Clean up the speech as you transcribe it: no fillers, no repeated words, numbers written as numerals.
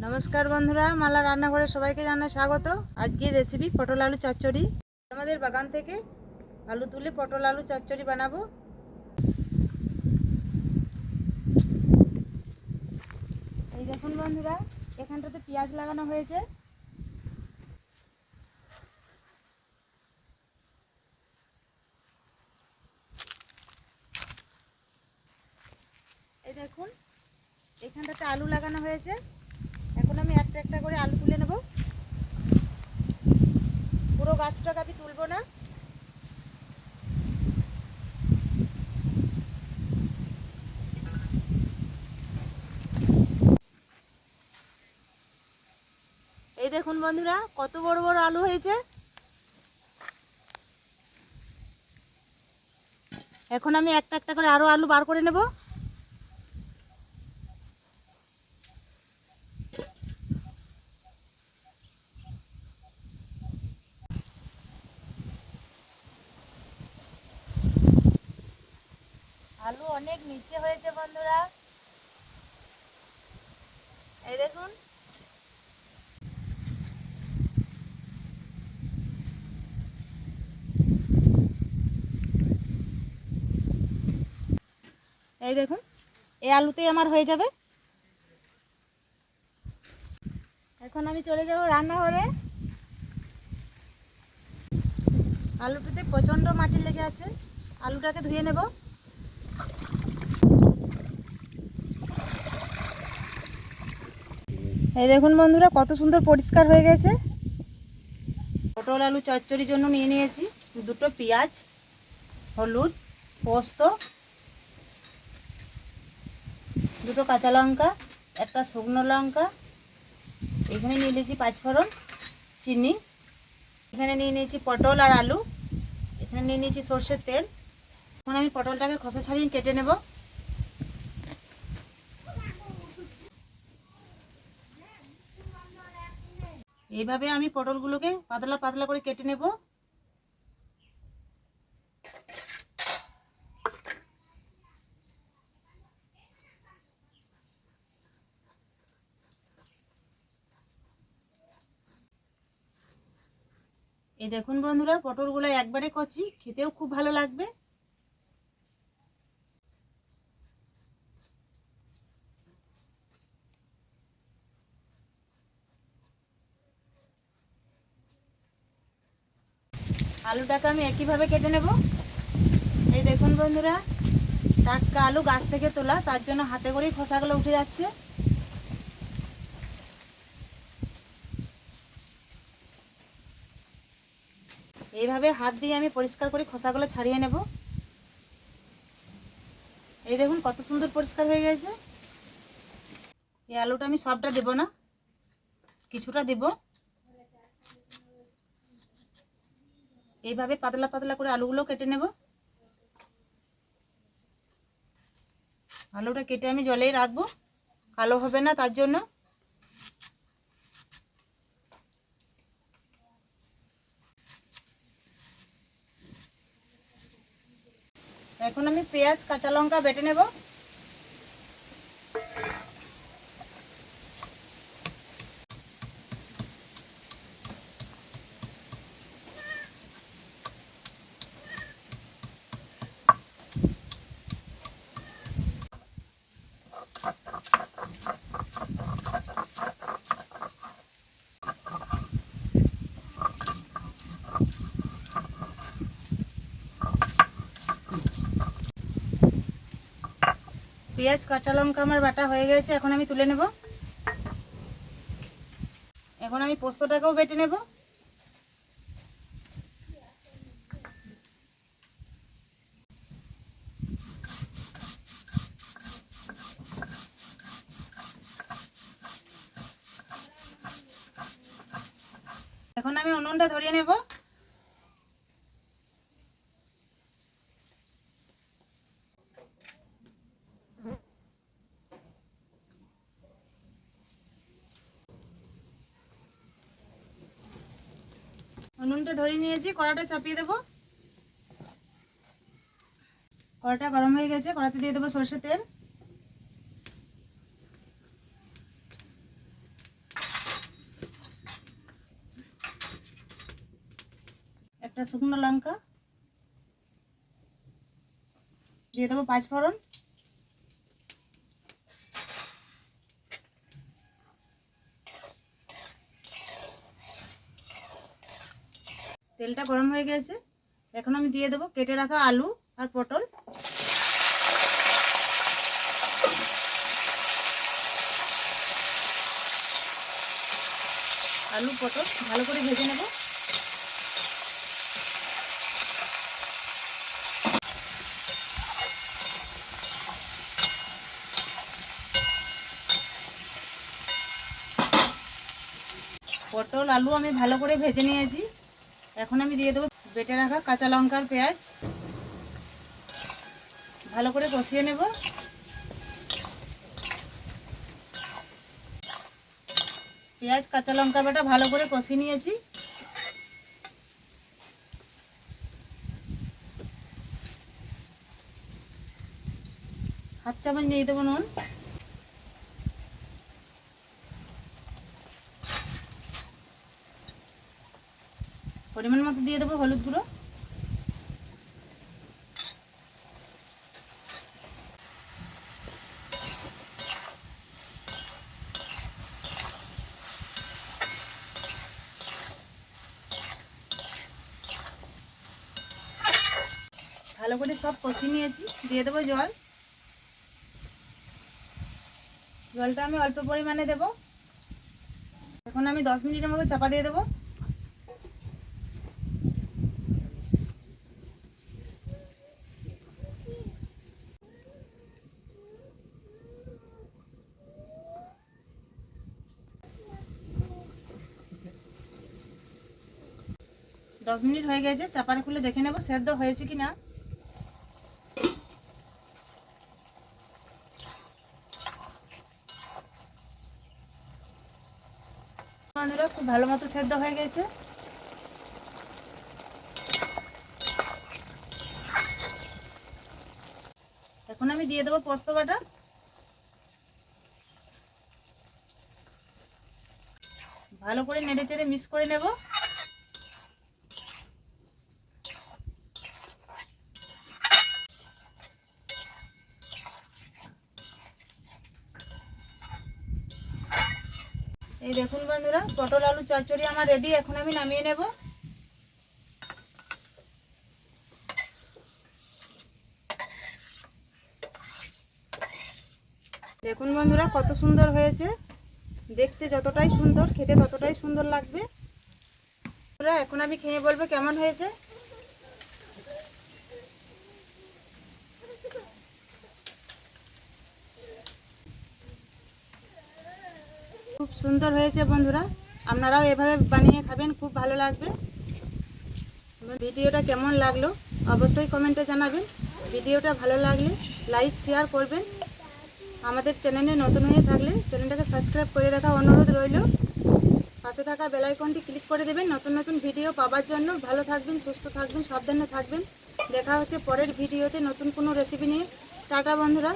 नमस्कार बंधुरा माला रान्नाघरे सबाइके जानाई स्वागत। आजकेर रेसिपि पटल आलू चच्चड़ी। आमादेर बागान थेके आलू तुले पटल आलू चच्चड़ी बानाबो। এই দেখুন বন্ধুরা, এখানটাতে পেঁয়াজ লাগানো হয়েছে। এই দেখুন এখানটাতে আলু লাগানো হয়েছে। এখন আমি একটা একটা করে আলু তুলে নেব। পুরো গাছটাকে আমি তুলবো না। এই দেখুন বন্ধুরা, কত বড় বড় আলু হয়েছে। এখন আমি একটা একটা করে আরো আলু বার করে নেব। আলু অনেক নিচে হয়েছে বন্ধুরা, এই দেখুন। এই দেখুন এই আলুতেই আমার হয়ে যাবে। এখন আমি চলে যাব রান্নাঘরে। আলুটাতে প্রচণ্ড মাটি লেগে আছে, আলুটাকে ধুয়ে নেব। এই দেখুন বন্ধুরা, কত সুন্দর পরিষ্কার হয়ে গেছে। পটল আলু চচ্চড়ির জন্য নিয়ে নিয়েছি দুটো পেঁয়াজ, হলুদ, পোস্ত, দুটো কাঁচা লঙ্কা, একটা শুকনো লঙ্কা, এখানে নিয়ে নিয়েছি পাঁচফোড়ন, চিনি, এখানে নিয়ে নিয়েছি পটল আর আলু, এখানে নিয়ে নিয়েছি সর্ষের তেল। এখন আমি পটলটাকে খোসা ছাড়িয়ে কেটে নেব। এইভাবে আমি পটলগুলোকে পাতলা পাতলা করে কেটে নেব। এই দেখুন বন্ধুরা, পটলগুলো একবারে কচি, খেতেও খুব ভালো লাগবে। আলুটাকে আমি একইভাবে কেটে নেব। এই দেখুন বন্ধুরা, টাটকা আলু গাছ থেকে তোলা, তার জন্য হাতে করেই খোসাগুলো উঠে যাচ্ছে। এইভাবে হাত দিয়ে আমি পরিষ্কার করে খোসাগুলো ছাড়িয়ে নেব। এই দেখুন কত সুন্দর পরিষ্কার হয়ে গেছে। এই আলুটা আমি সবটা দেব না, কিছুটা দেব। এইভাবে পাতলা পাতলা করে আলুগুলো কেটে নেব। আলুটা কেটে আমি জলেই রাখবো, কালো হবে না তার জন্য। এখন আমি পেঁয়াজ কাঁচা লঙ্কা বেটে নেব। পেঁয়াজ কাঁচা লঙ্কা আমার বাটা হয়ে গেছে, এখন আমি তুলে নেব। এখন আমি পোস্তটাকেও বেটে নেব। এখন আমি উনুনটা ধরিয়ে নেব। উনুনটা ধরিয়ে নিয়েছি, কড়াটা চাপিয়ে দেব। কড়াটা গরম হয়ে গেছে, কড়াতে দিয়ে দেবো সরষের তেল। একটা শুকনো লঙ্কা, দিয়ে দেবো 5 ফোড়ন, তেলটা গরম হয়ে গেছে। এখন আমি দিয়ে দেবো কেটে রাখা আলু আর পটল। আলু পটল ভালো করে ভেজে নেব। পটল আলু আমি ভালো করে ভেজে নিয়েছি। এখন আমি দিয়ে দেবো বেটে রাখা কাঁচা লঙ্কা আর পেঁয়াজ, ভালো করে কষিয়ে নেব। পেঁয়াজ কাঁচা লঙ্কা বাটা ভালো করে কষিয়ে নিয়েছি। হাফ চামচ নিয়ে দেবো নুন, পরিমাণ মতো দিয়ে দেবো হলুদ গুঁড়ো, ভালো করে সব কষিয়ে নিয়েছি। দিয়ে দেবো জল, জলটা আমি অল্প পরিমাণে দেব। এখন আমি 10 মিনিটের মতো চাপা দিয়ে দেবো। দশ মিনিট হয়ে গেছে, চাপাটা খুলে দেখে নেব সেদ্ধ হয়েছে কি না। বন্ধুরা খুব ভালো মতো সেদ্ধ হয়ে গেছে। এখন আমি দিয়ে দেবো পোস্ত বাটা, ভালো করে নেড়ে চেড়ে মিক্স করে নেব। এই দেখুন বন্ধুরা, পটল আলু চচ্চড়ি আমার রেডি। এখন আমি নামিয়ে নেব। দেখুন বন্ধুরা কত সুন্দর হয়েছে, দেখতে যতটাই সুন্দর খেতে ততটাই সুন্দর লাগবে। এখন আমি খেয়ে বলবো কেমন হয়েছে। খুব সুন্দর হয়েছে বন্ধুরা, আপনারাও এভাবে বানিয়ে খাবেন, খুব ভালো লাগবে। ভিডিওটা কেমন লাগলো অবশ্যই কমেন্টে জানাবেন। ভিডিওটা ভালো লাগলে লাইক শেয়ার করবেন। আমাদের চ্যানেলে নতুন হয়ে থাকলে চ্যানেলটাকে সাবস্ক্রাইব করে রাখা অনুরোধ রইল। পাশে থাকা বেল আইকনটি ক্লিক করে দেবেন নতুন নতুন ভিডিও পাওয়ার জন্য। ভালো থাকবেন, সুস্থ থাকবেন, সাবধানে থাকবেন। দেখা হচ্ছে পরের ভিডিওতে নতুন কোনো রেসিপি নিয়ে। টাটা বন্ধুরা।